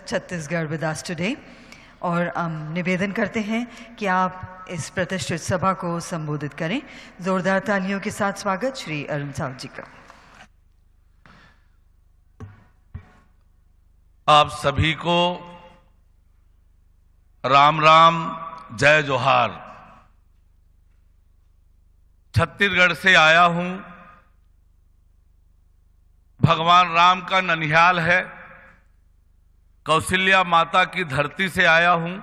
Chhattisgarh with us today और हम निवेदन करते हैं कि आप इस प्रतिष्ठित सभा को संबोधित करें। जोरदार तालियों के साथ स्वागत श्री अरुण साहू जी का। आप सभी को राम राम, जय जोहार। छत्तीसगढ़ से आया हूं, भगवान राम का ननिहाल है, कौशल्या माता की धरती से आया हूं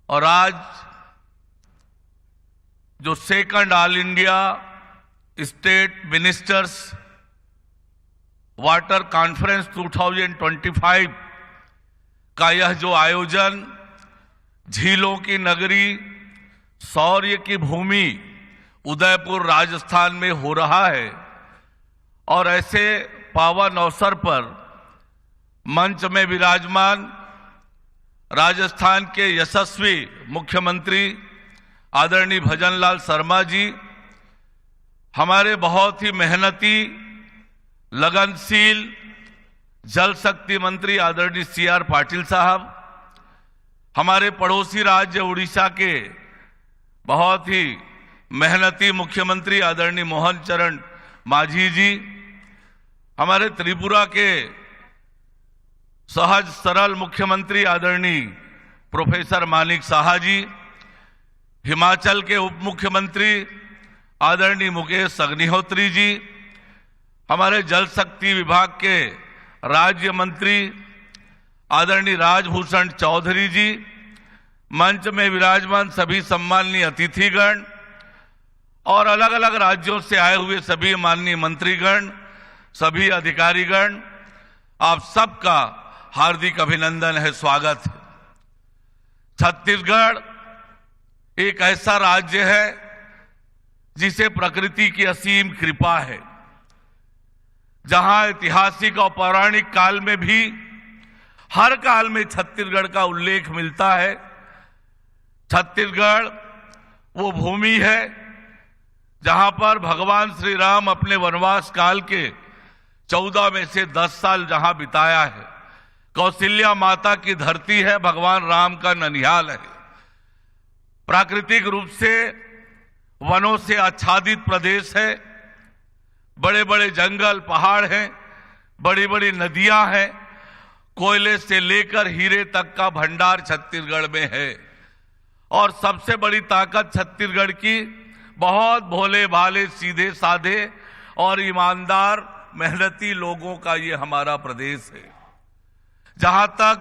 और आज जो second all India state ministers water conference 2025 का यह जो आयोजन झीलों की नगरी, शौर्य की भूमि उदयपुर राजस्थान में हो रहा है और ऐसे पावन अवसर पर मंच में विराजमान राजस्थान के यशस्वी मुख्यमंत्री आदरणीय भजनलाल शर्मा जी, हमारे बहुत ही मेहनती लगनशील जल शक्ति मंत्री आदरणीय CR पाटिल साहब, हमारे पड़ोसी राज्य उड़ीसा के बहुत ही मेहनती मुख्यमंत्री आदरणीय मोहन चरण मांझी जी, हमारे त्रिपुरा के सहज सरल मुख्यमंत्री आदरणीय प्रोफेसर मानिक साहा जी, हिमाचल के उप मुख्यमंत्री आदरणीय मुकेश अग्निहोत्री जी, हमारे जल शक्ति विभाग के राज्य मंत्री आदरणीय राजभूषण चौधरी जी, मंच में विराजमान सभी सम्माननीय अतिथिगण और अलग अलग राज्यों से आए हुए सभी माननीय मंत्रीगण, सभी अधिकारीगण, आप सबका हार्दिक अभिनंदन है, स्वागत है। छत्तीसगढ़ एक ऐसा राज्य है जिसे प्रकृति की असीम कृपा है, जहां ऐतिहासिक और पौराणिक काल में भी हर काल में छत्तीसगढ़ का उल्लेख मिलता है। छत्तीसगढ़ वो भूमि है जहां पर भगवान श्री राम अपने वनवास काल के 14 में से 10 साल जहां बिताया है। कौशल्या माता की धरती है, भगवान राम का ननिहाल है। प्राकृतिक रूप से वनों से आच्छादित प्रदेश है, बड़े बड़े जंगल पहाड़ हैं, बड़ी बड़ी नदियां हैं, कोयले से लेकर हीरे तक का भंडार छत्तीसगढ़ में है। और सबसे बड़ी ताकत छत्तीसगढ़ की बहुत भोले भाले, सीधे साधे और ईमानदार मेहनती लोगों का ये हमारा प्रदेश है। जहां तक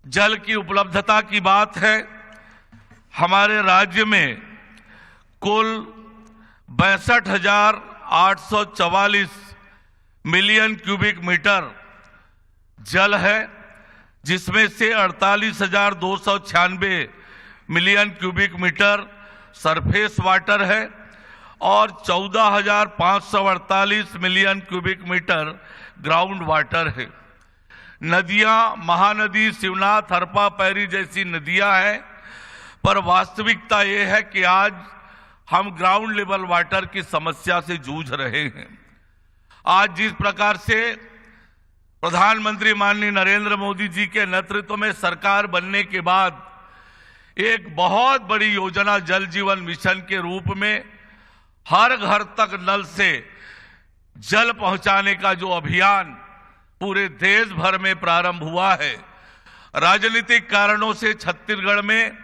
जल की उपलब्धता की बात है, हमारे राज्य में कुल 62,844 मिलियन क्यूबिक मीटर जल है, जिसमें से 48,296 million cubic metre surface water है और 14,548 million cubic metre ground water है। नदियां, महानदी, शिवनाथ, हरपा पैरी जैसी नदियां हैं, पर वास्तविकता ये है कि आज हम ग्राउंड लेवल वाटर की समस्या से जूझ रहे हैं। आज जिस प्रकार से प्रधानमंत्री माननीय नरेंद्र मोदी जी के नेतृत्व में सरकार बनने के बाद एक बहुत बड़ी योजना जल जीवन मिशन के रूप में हर घर तक नल से जल पहुंचाने का जो अभियान पूरे देश भर में प्रारंभ हुआ है, राजनीतिक कारणों से छत्तीसगढ़ में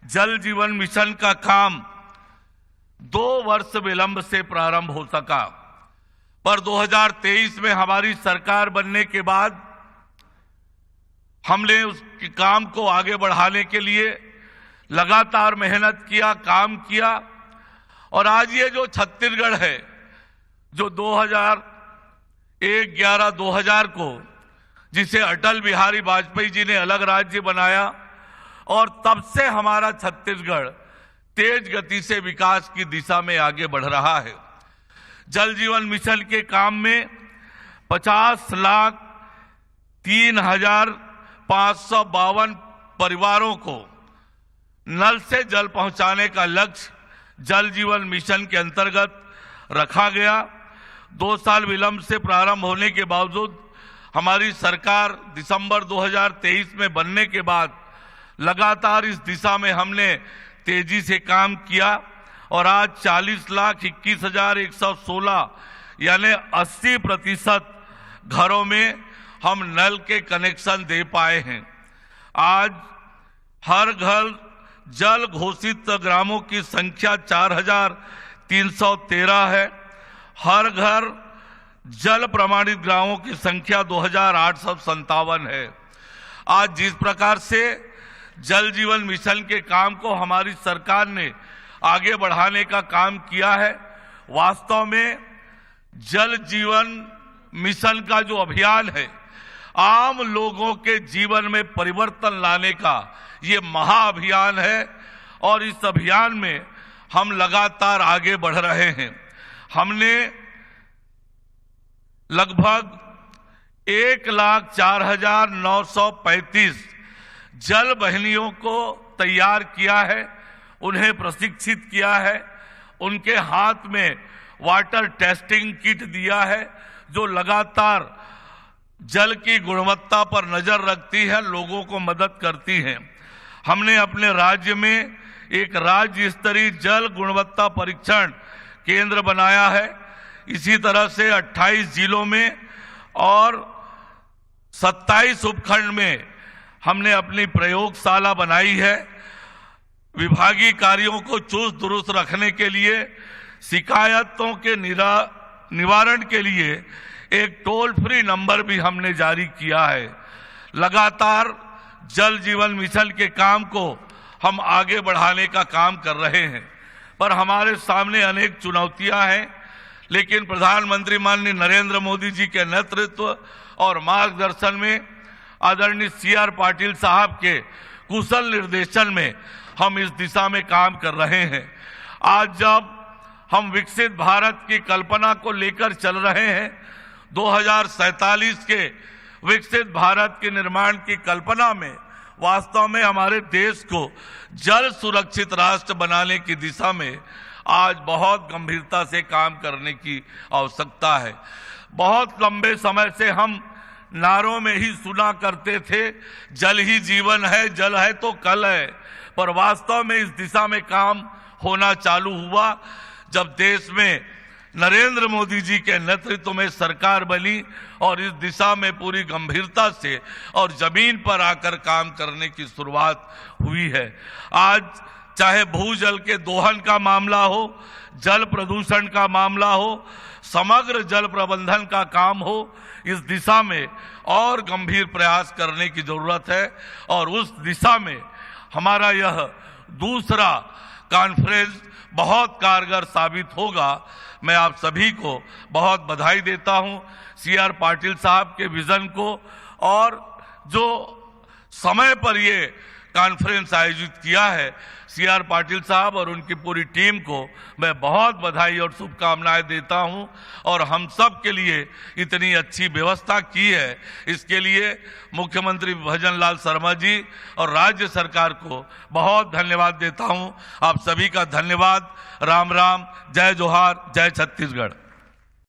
जल जीवन मिशन का काम 2 वर्ष विलंब से प्रारंभ हो सका, पर 2023 में हमारी सरकार बनने के बाद हमने उस काम को आगे बढ़ाने के लिए लगातार मेहनत किया, काम किया और आज ये जो छत्तीसगढ़ है, जो 2001-11-2000 को जिसे अटल बिहारी वाजपेयी जी ने अलग राज्य बनाया और तब से हमारा छत्तीसगढ़ तेज गति से विकास की दिशा में आगे बढ़ रहा है। जल जीवन मिशन के काम में 50,03,552 परिवारों को नल से जल पहुंचाने का लक्ष्य जल जीवन मिशन के अंतर्गत रखा गया। 2 साल विलंब से प्रारंभ होने के बावजूद हमारी सरकार दिसंबर 2023 में बनने के बाद लगातार इस दिशा में हमने तेजी से काम किया और आज 40,21,116 यानी 80% घरों में हम नल के कनेक्शन दे पाए हैं। आज हर घर जल घोषित ग्रामों की संख्या 4,313 है। हर घर जल प्रमाणित ग्रामों की संख्या 2,857 है। आज जिस प्रकार से जल जीवन मिशन के काम को हमारी सरकार ने आगे बढ़ाने का काम किया है, वास्तव में जल जीवन मिशन का जो अभियान है, आम लोगों के जीवन में परिवर्तन लाने का ये महाअभियान है और इस अभियान में हम लगातार आगे बढ़ रहे हैं। हमने लगभग 1,04,935 जल बहनियों को तैयार किया है, उन्हें प्रशिक्षित किया है, उनके हाथ में वाटर टेस्टिंग किट दिया है जो लगातार जल की गुणवत्ता पर नजर रखती है, लोगों को मदद करती है। हमने अपने राज्य में एक राज्य स्तरीय जल गुणवत्ता परीक्षण केंद्र बनाया है। इसी तरह से 28 जिलों में और 27 उपखंड में हमने अपनी प्रयोगशाला बनाई है। विभागीय कार्यों को चुस्त दुरुस्त रखने के लिए, शिकायतों के निवारण के लिए एक टोल फ्री नंबर भी हमने जारी किया है। लगातार जल जीवन मिशन के काम को हम आगे बढ़ाने का काम कर रहे हैं, पर हमारे सामने अनेक चुनौतियां हैं। लेकिन प्रधानमंत्री माननीय नरेंद्र मोदी जी के नेतृत्व और मार्गदर्शन में, आदरणीय CR पाटिल साहब के कुशल निर्देशन में हम इस दिशा में काम कर रहे हैं। आज जब हम विकसित भारत की कल्पना को लेकर चल रहे हैं, 2047 के विकसित भारत के निर्माण की कल्पना में वास्तव में हमारे देश को जल सुरक्षित राष्ट्र बनाने की दिशा में आज बहुत गंभीरता से काम करने की आवश्यकता है। बहुत लंबे समय से हम नारों में ही सुना करते थे, जल ही जीवन है, जल है तो कल है, पर वास्तव में इस दिशा में काम होना चालू हुआ जब देश में नरेंद्र मोदी जी के नेतृत्व में सरकार बनी और इस दिशा में पूरी गंभीरता से और जमीन पर आकर काम करने की शुरुआत हुई है। आज चाहे भूजल के दोहन का मामला हो, जल प्रदूषण का मामला हो, समग्र जल प्रबंधन का काम हो, इस दिशा में और गंभीर प्रयास करने की जरूरत है और उस दिशा में हमारा यह दूसरा कॉन्फ्रेंस बहुत कारगर साबित होगा। मैं आप सभी को बहुत बधाई देता हूं, CR पाटिल साहब के विजन को, और जो समय पर ये कॉन्फ्रेंस आयोजित किया है, CR पाटिल साहब और उनकी पूरी टीम को मैं बहुत बधाई और शुभकामनाएं देता हूं। और हम सब के लिए इतनी अच्छी व्यवस्था की है, इसके लिए मुख्यमंत्री भजन लाल शर्मा जी और राज्य सरकार को बहुत धन्यवाद देता हूं। आप सभी का धन्यवाद। राम राम, जय जोहार, जय छत्तीसगढ़।